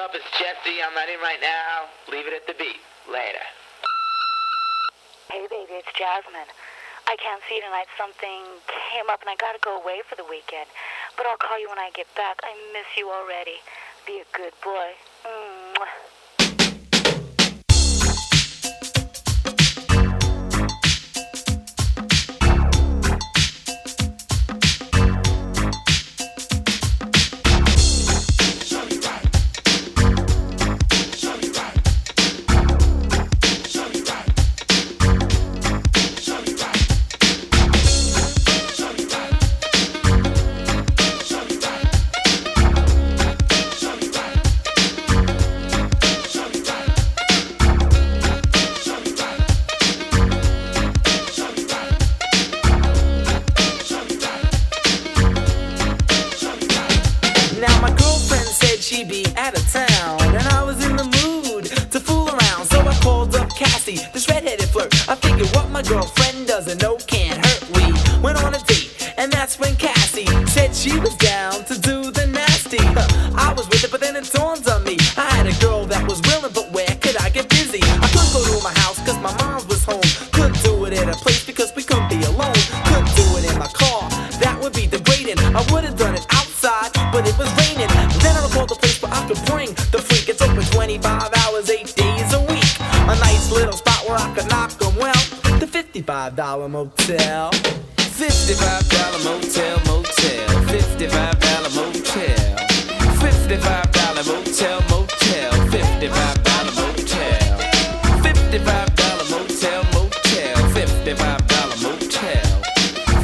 yourself. It's Jesse. I'm not in right now. Leave it at the beat. Later. Hey, baby, it's Jasmine. I can't see tonight. Something came up and I gotta go away for the weekend. But I'll call you when I get back. I miss you already. Be a good boy. Mwah. Now my girlfriend said she'd be out of town, and I was in the mood to fool around. So I called up Cassie, this redheaded flirt. I figured what my girlfriend doesn't know can't hurt. We went on a date, and that's when Cassie said she was down to do the nasty. I was with it, but then it dawned on me I had a girl that was willing, but where could I get busy? I couldn't go to my house cause my mom was home. Couldn't do it at a place because we couldn't be alone. Couldn't do it in my car, that would be degrading. I would've done it outside, but it was raining. Then I called the place where I could bring the freak. It's open 25 hours, 8 days a week. A nice little spot where I could knock 'em well. The $55 motel. $55 motel, motel. $55 motel. $55 motel, motel. $55 motel. $55 motel, motel. $55 motel.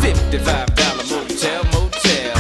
$55 motel, motel.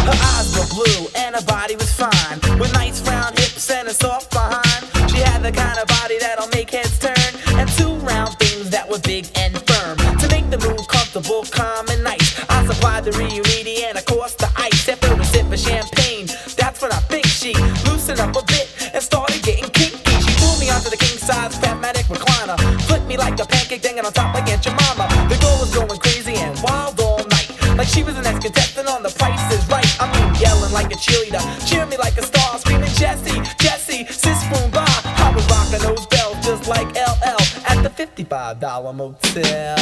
Her eyes were blue and her body was fine, with nice round hips and a soft behind. She had the kind of body that'll make heads turn, and two round things that were big and firm. To make the mood comfortable, calm and nice, I supplied the Riuriti and of course the ice. After a sip of champagne, that's when I think she loosened up a bit and started getting kinky. She pulled me onto the king-size Fatmatic recliner, flipped me like a pancake, dangling on top like Aunt Jemima. The girl was going crazy and wild all night, like she was the next contestant on The Price is Right. I mean, yelling like a cheerleader, cheering me like a star, screaming Jesse, Jesse, sis boom ba. I was rocking those bells just like LL at the $55 motel.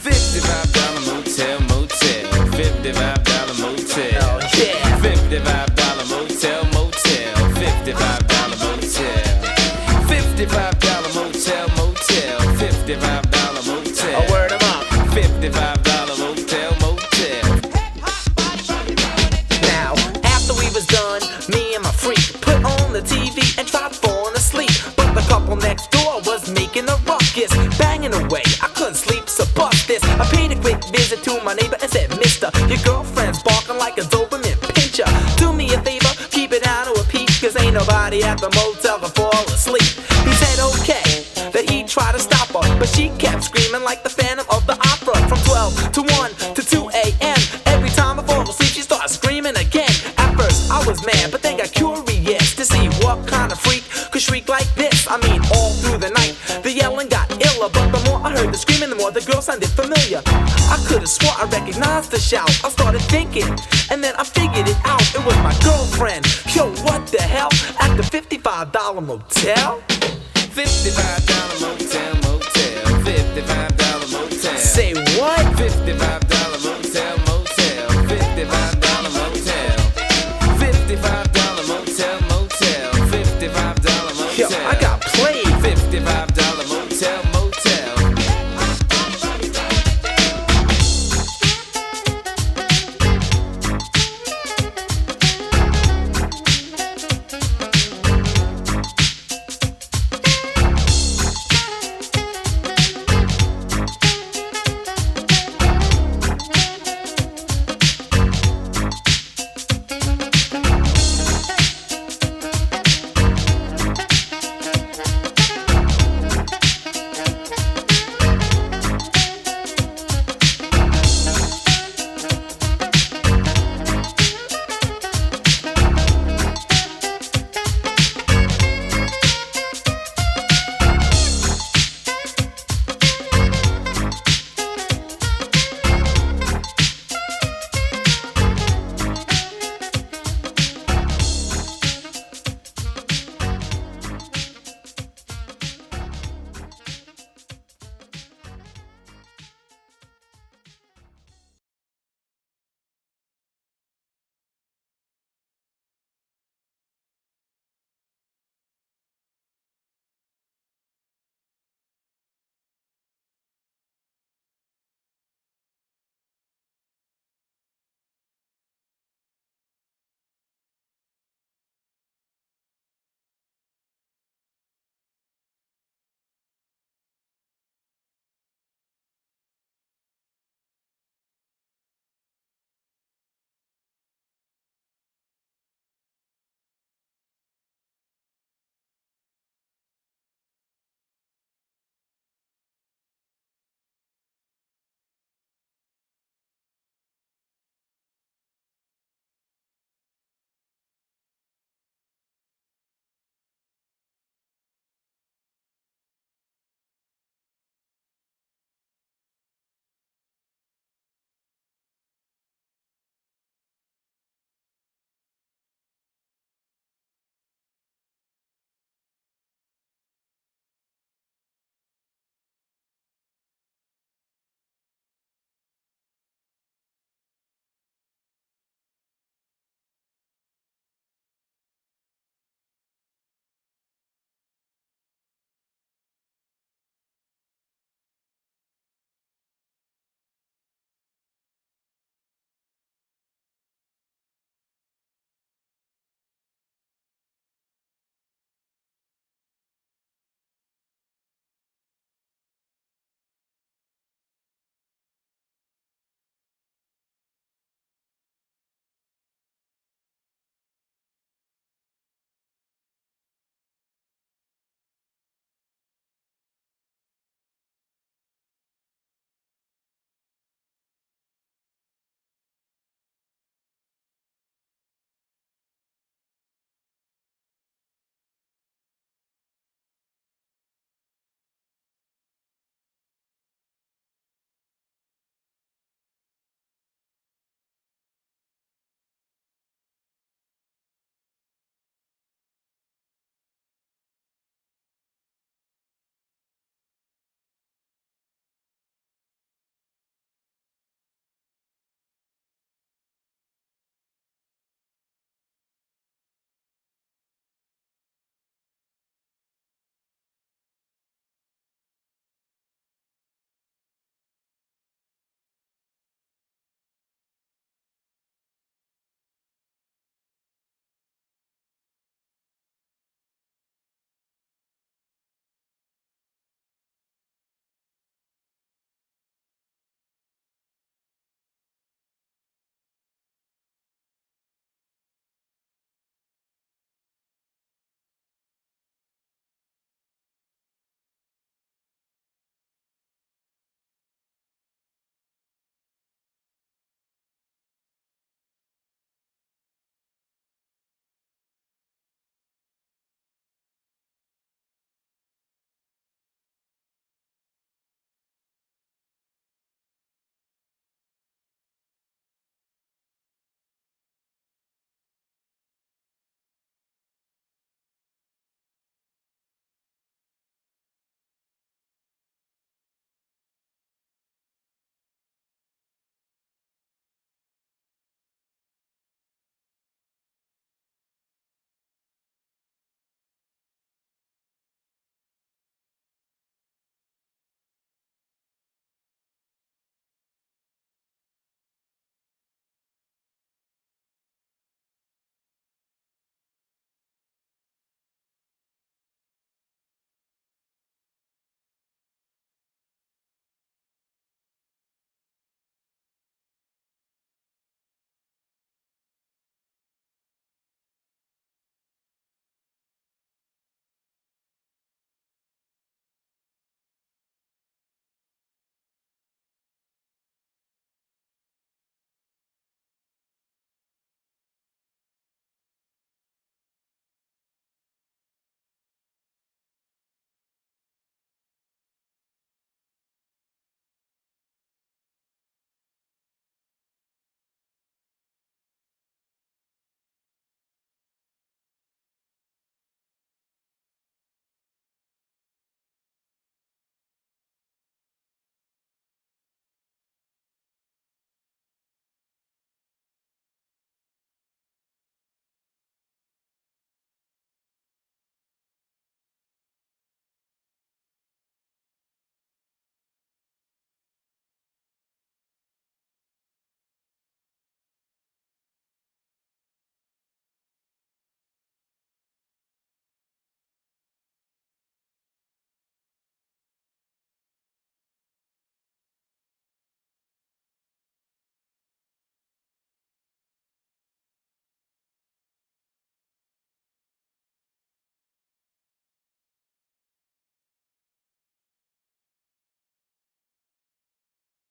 $55 motel, motel. $55 motel. Oh yeah. $55 motel, motel. $55 motel. $55 motel, motel. $55 motel. A word 'em up. $55 motel, motel. Now, after we was done, me and my freak put on the TV and tried falling asleep. But the couple next door was making a ruckus, banging away. I couldn't sleep, so bust this. I paid a quick visit to my neighbor and said, Mister, your girlfriend's barking like a Doberman pincher. Do me a favor, keep it down to a peak, cause ain't nobody at the motel can fall asleep. He said okay, that he'd try to stop her, but she kept screaming like the Phantom of the Opera. From 12 to 1 to 2 a.m. Every time I fall asleep, she starts screaming again. At first, I was mad, but then got curious to see what kind of freak could shriek like this. I mean, all through the night, the yelling got iller, but the more I heard the screaming, the more the girl sounded familiar. I could've swore I recognized the shout. I started thinking, and then I figured it out. It was my girlfriend. Yo, what the hell? At the $55 motel? $55